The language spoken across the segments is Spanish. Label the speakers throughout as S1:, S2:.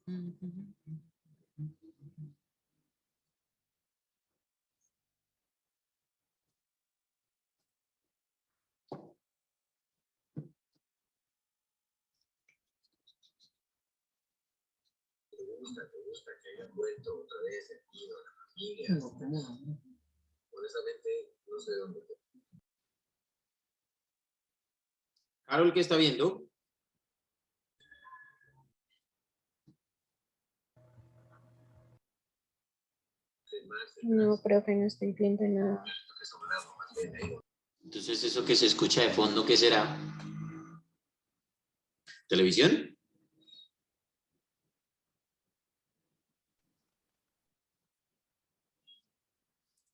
S1: ¿Te gusta que hayan vuelto otra vez el nido a la familia? No, honestamente, no sé dónde. Carol, ¿qué está viendo?
S2: No, profe, no estoy viendo nada.
S1: Entonces, ¿eso que se escucha de fondo, qué será? ¿Televisión?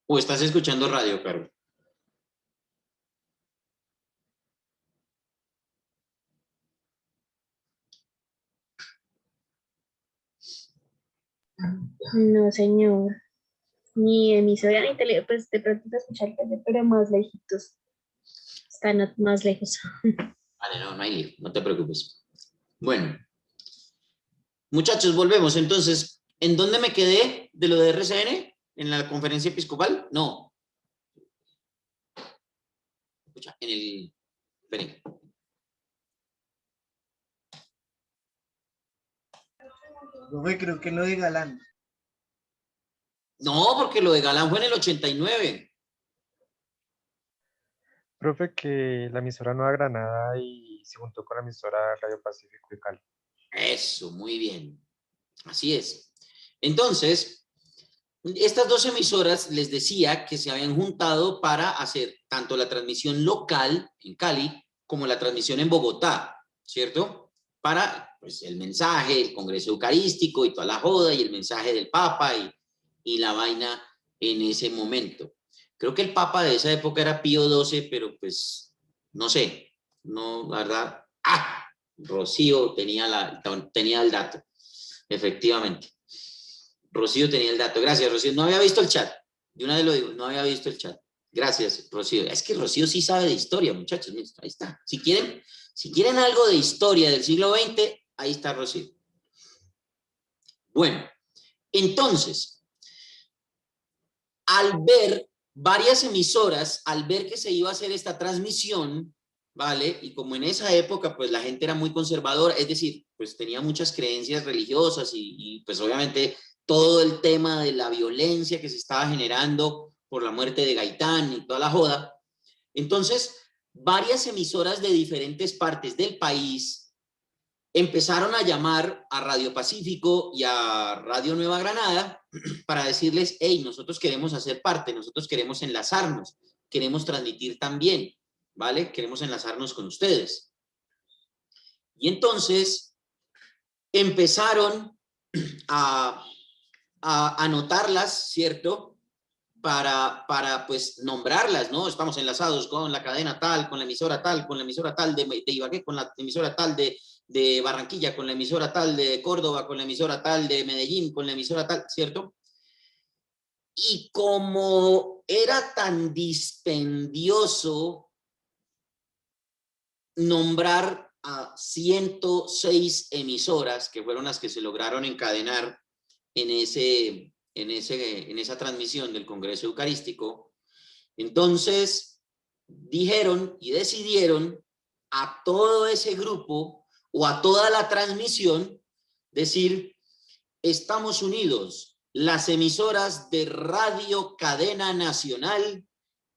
S1: ¿O estás escuchando radio, Carol?
S2: No, señor. Ni emisora ni tele, pues de pronto se escucha el tele, pero más lejitos. Están más lejos.
S1: Vale, no hay lío, no te preocupes. Bueno, muchachos, volvemos. Entonces, ¿en dónde me quedé de lo de RCN? ¿En la conferencia episcopal? No. Escucha, en el... Esperen.
S3: Profe, creo que lo de Galán.
S1: No, porque lo de Galán fue en el 89.
S4: Profe, que la emisora Nueva Granada y se juntó con la emisora Radio Pacífico de Cali.
S1: Eso, muy bien. Así es. Entonces, estas dos emisoras les decía que se habían juntado para hacer tanto la transmisión local en Cali como la transmisión en Bogotá, ¿cierto? Para pues, el mensaje, el Congreso Eucarístico y toda la joda y el mensaje del Papa y la vaina en ese momento. Creo que el Papa de esa época era Pío XII, pero pues no sé, no, la verdad. ¡Ah! Rocío tenía el dato, efectivamente. Rocío tenía el dato. Gracias, Rocío. No había visto el chat. De una vez lo digo, no había visto el chat. Gracias, Rocío. Es que Rocío sí sabe de historia, muchachos. Ahí está. Si quieren algo de historia del siglo XX, ahí está Rocío. Bueno, entonces, al ver varias emisoras, al ver que se iba a hacer esta transmisión, ¿vale? Y como en esa época, pues la gente era muy conservadora, es decir, pues tenía muchas creencias religiosas y pues obviamente todo el tema de la violencia que se estaba generando por la muerte de Gaitán y toda la joda. Entonces, varias emisoras de diferentes partes del país empezaron a llamar a Radio Pacífico y a Radio Nueva Granada para decirles, hey, nosotros queremos hacer parte, nosotros queremos enlazarnos, queremos transmitir también, ¿vale? Queremos enlazarnos con ustedes. Y entonces empezaron a anotarlas, ¿cierto? Para pues nombrarlas, ¿no? Estamos enlazados con la cadena tal, con la emisora tal de Ibagué, con la emisora tal de Barranquilla, con la emisora tal de Córdoba, con la emisora tal de Medellín, con la emisora tal, ¿cierto? Y como era tan dispendioso nombrar a 106 emisoras, que fueron las que se lograron encadenar en esa transmisión del Congreso Eucarístico, entonces dijeron y decidieron a todo ese grupo o a toda la transmisión decir, estamos unidos, las emisoras de Radio Cadena Nacional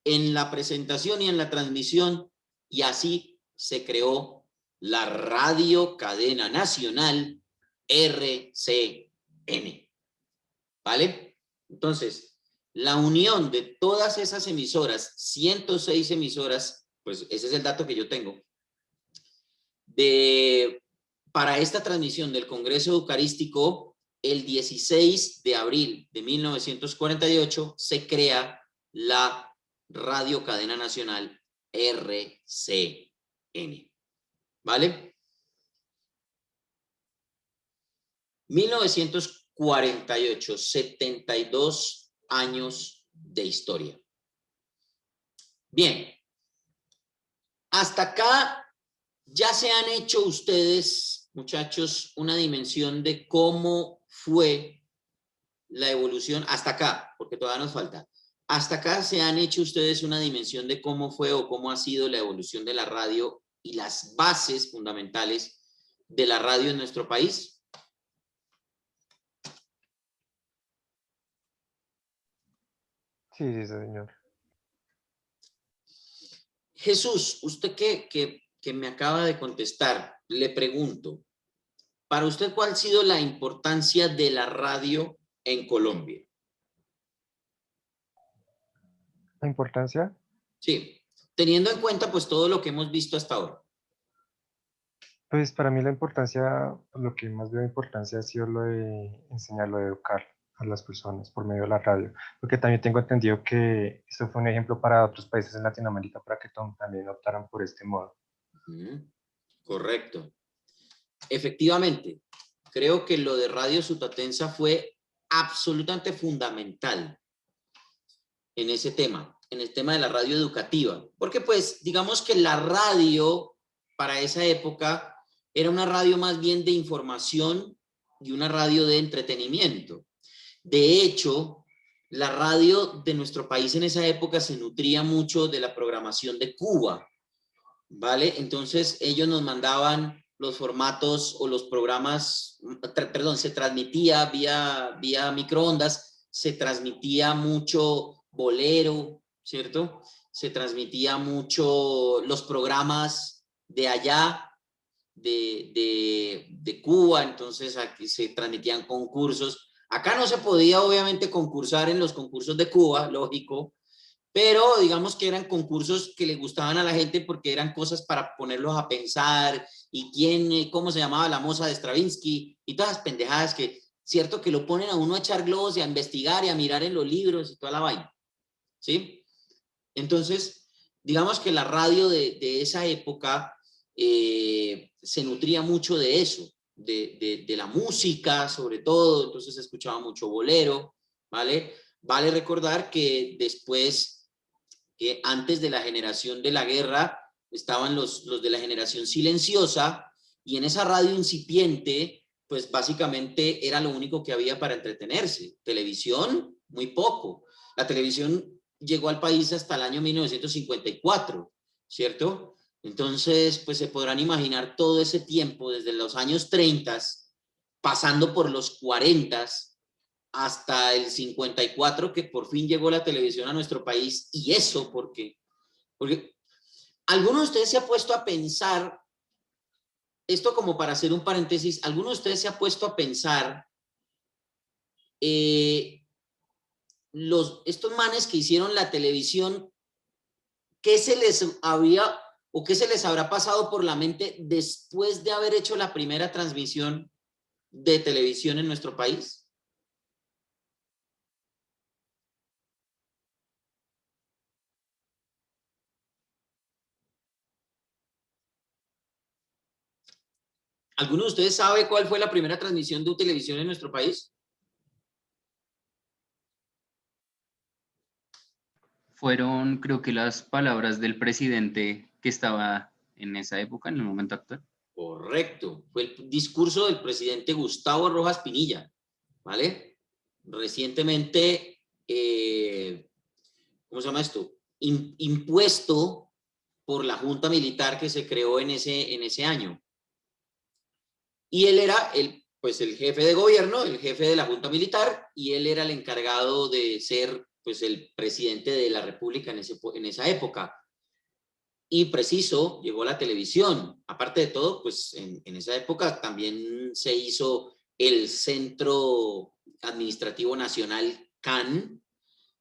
S1: en la presentación y en la transmisión, y así se creó la Radio Cadena Nacional RCN. ¿Vale? Entonces, la unión de todas esas emisoras, 106 emisoras, pues ese es el dato que yo tengo, para esta transmisión del Congreso Eucarístico, el 16 de abril de 1948 se crea la Radio Cadena Nacional RCN. ¿Vale? 1948, 72 años de historia. Bien, hasta acá ya se han hecho ustedes muchachos, una dimensión de cómo fue la evolución hasta acá, porque todavía nos falta. Hasta acá se han hecho ustedes una dimensión de cómo fue o cómo ha sido la evolución de la radio y las bases fundamentales de la radio en nuestro país.
S4: Sí, sí, señor.
S1: Jesús, usted que me acaba de contestar, le pregunto, para usted, ¿cuál ha sido la importancia de la radio en Colombia?
S4: La importancia,
S1: Sí, teniendo en cuenta pues todo lo que hemos visto hasta ahora.
S4: pues para mí la importancia, lo que más veo de importancia ha sido lo de enseñar, lo de educar a las personas por medio de la radio, porque también tengo entendido que esto fue un ejemplo para otros países en Latinoamérica para que también optaran por este modo.
S1: Correcto. Efectivamente, creo que lo de Radio Sutatensa fue absolutamente fundamental en ese tema, en el tema de la radio educativa, porque pues digamos que la radio para esa época era una radio más bien de información y una radio de entretenimiento. De hecho, la radio de nuestro país en esa época se nutría mucho de la programación de Cuba, ¿vale? Entonces ellos nos mandaban los formatos o los programas, perdón, se transmitía vía microondas, se transmitía mucho bolero, ¿cierto? Se transmitía mucho los programas de allá, de Cuba, entonces aquí se transmitían concursos. Acá no se podía obviamente concursar en los concursos de Cuba, lógico, pero digamos que eran concursos que le gustaban a la gente porque eran cosas para ponerlos a pensar y quién, cómo se llamaba la moza de Stravinsky y todas las pendejadas que, cierto, que lo ponen a uno a echar globos y a investigar y a mirar en los libros y toda la vaina, ¿sí? Entonces, digamos que la radio de esa época se nutría mucho de eso, de la música sobre todo, entonces se escuchaba mucho bolero, ¿vale? Vale recordar que después, antes de la generación de la guerra, estaban los de la generación silenciosa y en esa radio incipiente, pues básicamente era lo único que había para entretenerse. Televisión, muy poco. La televisión llegó al país hasta el año 1954, ¿cierto? Entonces, pues se podrán imaginar todo ese tiempo, desde los años 30, pasando por los 40, hasta el 54, que por fin llegó la televisión a nuestro país. Y eso porque ¿alguno de ustedes se ha puesto a pensar, esto como para hacer un paréntesis, alguno de ustedes se ha puesto a pensar estos manes que hicieron la televisión, qué se les había o qué se les habrá pasado por la mente después de haber hecho la primera transmisión de televisión en nuestro país? ¿Alguno de ustedes sabe cuál fue la primera transmisión de televisión en nuestro país?
S5: Fueron, creo que las palabras del presidente que estaba en esa época, en el momento actual.
S1: Correcto, fue el discurso del presidente Gustavo Rojas Pinilla, ¿vale? Recientemente, ¿cómo se llama esto? Impuesto por la Junta Militar que se creó en ese año. Y él era pues el jefe de gobierno, el jefe de la Junta Militar, y él era el encargado de ser pues el presidente de la República en esa época. Y preciso, llegó la televisión. Aparte de todo, pues en esa época también se hizo el Centro Administrativo Nacional CAN,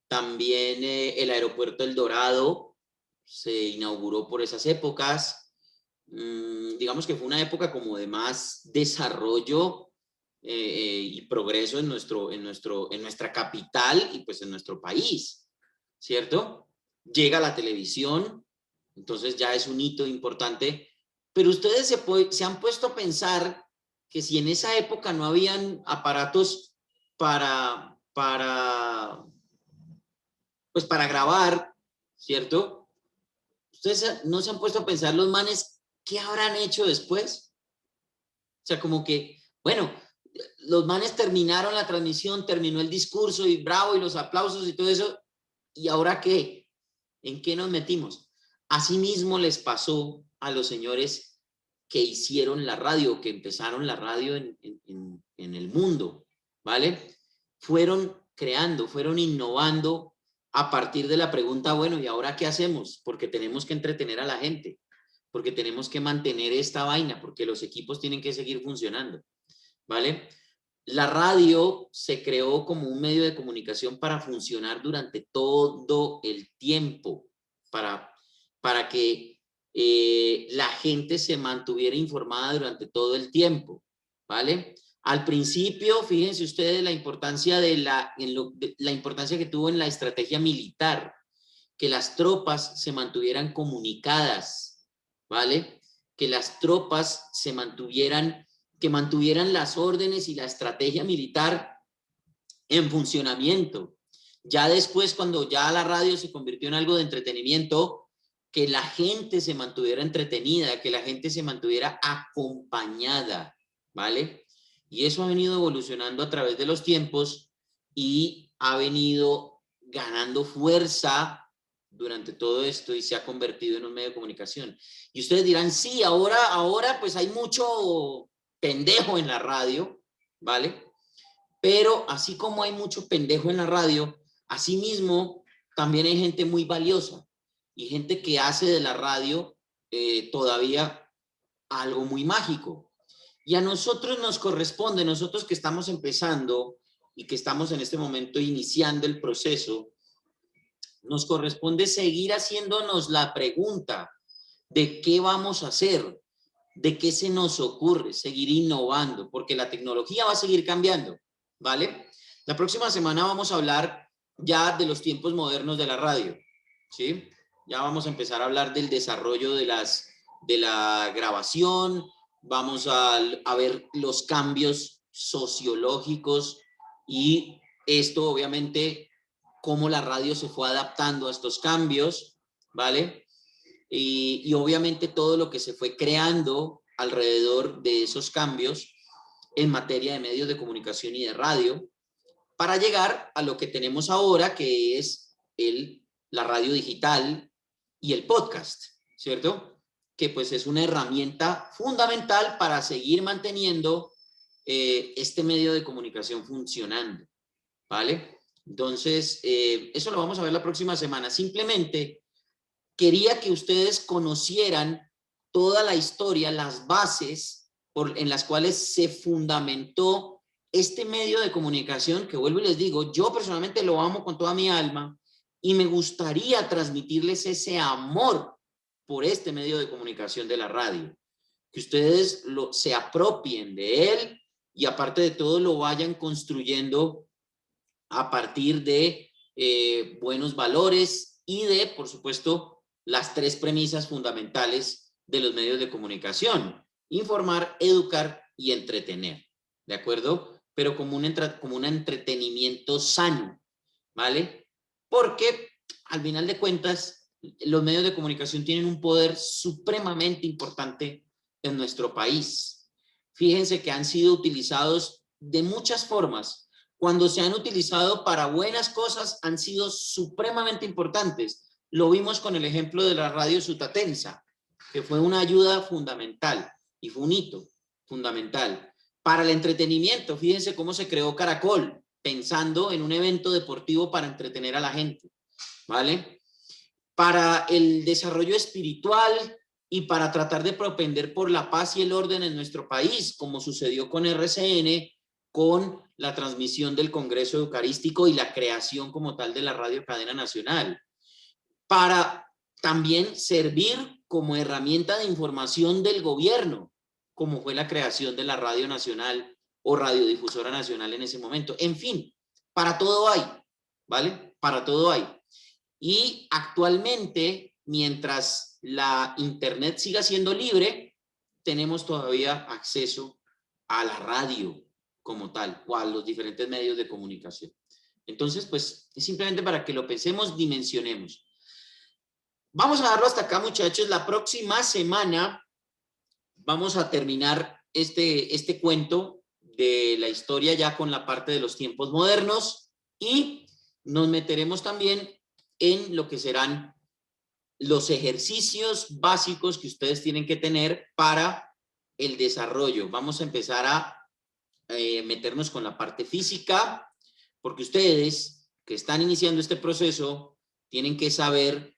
S1: también el Aeropuerto El Dorado se inauguró por esas épocas. Digamos que fue una época como de más desarrollo y progreso en nuestra capital y pues en nuestro país, ¿cierto? Llega la televisión, entonces ya es un hito importante, pero ustedes se han puesto a pensar que si en esa época no habían aparatos pues para grabar, ¿cierto? Ustedes no se han puesto a pensar los manes, ¿qué habrán hecho después? O sea, como que, bueno, los manes terminaron la transmisión, terminó el discurso y bravo y los aplausos y todo eso. ¿Y ahora qué? ¿En qué nos metimos? Asimismo les pasó a los señores que hicieron la radio, que empezaron la radio en el mundo, ¿vale? Fueron creando, fueron innovando a partir de la pregunta, bueno, ¿y ahora qué hacemos? Porque tenemos que entretener a la gente, porque tenemos que mantener esta vaina, porque los equipos tienen que seguir funcionando, ¿vale? La radio se creó como un medio de comunicación para funcionar durante todo el tiempo, para que la gente se mantuviera informada durante todo el tiempo, ¿vale? Al principio, fíjense ustedes la importancia la importancia que tuvo en la estrategia militar, que las tropas se mantuvieran comunicadas, ¿vale? Que las tropas que mantuvieran las órdenes y la estrategia militar en funcionamiento. Ya después, cuando ya la radio se convirtió en algo de entretenimiento, que la gente se mantuviera entretenida, que la gente se mantuviera acompañada, ¿vale? Y eso ha venido evolucionando a través de los tiempos y ha venido ganando fuerza durante todo esto y se ha convertido en un medio de comunicación. Y ustedes dirán, sí, ahora pues hay mucho pendejo en la radio, ¿vale? Pero así como hay mucho pendejo en la radio, así mismo también hay gente muy valiosa y gente que hace de la radio todavía algo muy mágico. Y a nosotros nos corresponde, nosotros que estamos empezando y que estamos en este momento iniciando el proceso, nos corresponde seguir haciéndonos la pregunta de qué vamos a hacer, de qué se nos ocurre, seguir innovando, porque la tecnología va a seguir cambiando, ¿vale? La próxima semana vamos a hablar ya de los tiempos modernos de la radio, ¿sí? Ya vamos a empezar a hablar del desarrollo de la grabación, vamos a ver los cambios sociológicos y esto obviamente cómo la radio se fue adaptando a estos cambios, ¿vale? Y obviamente todo lo que se fue creando alrededor de esos cambios en materia de medios de comunicación y de radio, para llegar a lo que tenemos ahora, que es la radio digital y el podcast, ¿cierto? Que pues es una herramienta fundamental para seguir manteniendo este medio de comunicación funcionando, ¿vale? Entonces, eso lo vamos a ver la próxima semana. Simplemente quería que ustedes conocieran toda la historia, las bases en las cuales se fundamentó este medio de comunicación, que vuelvo y les digo, yo personalmente lo amo con toda mi alma y me gustaría transmitirles ese amor por este medio de comunicación de la radio, que ustedes se apropien de él y aparte de todo lo vayan construyendo a partir de buenos valores y de, por supuesto, las tres premisas fundamentales de los medios de comunicación: informar, educar y entretener, ¿de acuerdo? Pero como un entretenimiento sano, ¿vale? Porque al final de cuentas, los medios de comunicación tienen un poder supremamente importante en nuestro país. Fíjense que han sido utilizados de muchas formas. Cuando se han utilizado para buenas cosas, han sido supremamente importantes. Lo vimos con el ejemplo de la radio Sutatensa, que fue una ayuda fundamental y fue un hito fundamental. Para el entretenimiento, fíjense cómo se creó Caracol, pensando en un evento deportivo para entretener a la gente, ¿vale? Para el desarrollo espiritual y para tratar de propender por la paz y el orden en nuestro país, como sucedió con RCN, con la transmisión del Congreso Eucarístico y la creación como tal de la Radio Cadena Nacional. Para también servir como herramienta de información del gobierno, como fue la creación de la Radio Nacional o Radiodifusora Nacional en ese momento. En fin, para todo hay, ¿vale? Para todo hay. Y actualmente, mientras la Internet siga siendo libre, tenemos todavía acceso a la radio como tal, o a los diferentes medios de comunicación. Entonces, pues, es simplemente para que lo pensemos, dimensionemos. Vamos a darlo hasta acá, muchachos. La próxima semana vamos a terminar este cuento de la historia ya con la parte de los tiempos modernos y nos meteremos también en lo que serán los ejercicios básicos que ustedes tienen que tener para el desarrollo. Vamos a empezar a meternos con la parte física, porque ustedes que están iniciando este proceso tienen que saber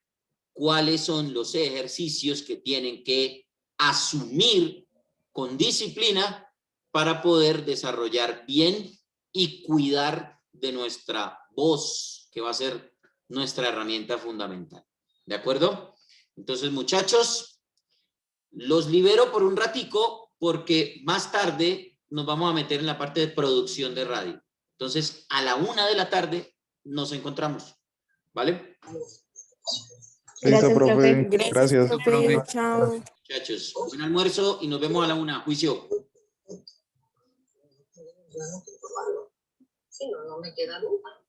S1: cuáles son los ejercicios que tienen que asumir con disciplina para poder desarrollar bien y cuidar de nuestra voz, que va a ser nuestra herramienta fundamental. ¿De acuerdo? Entonces, muchachos, los libero por un ratico porque más tarde nos vamos a meter en la parte de producción de radio. Entonces, a la 1 de la tarde nos encontramos. ¿Vale?
S6: Listo,
S2: Gracias,
S6: profe.
S2: profe.
S6: Gracias.
S5: profe.
S7: Chao.
S1: Muchachos, buen almuerzo y nos vemos a la 1. Juicio.
S8: Si no, no me queda duda.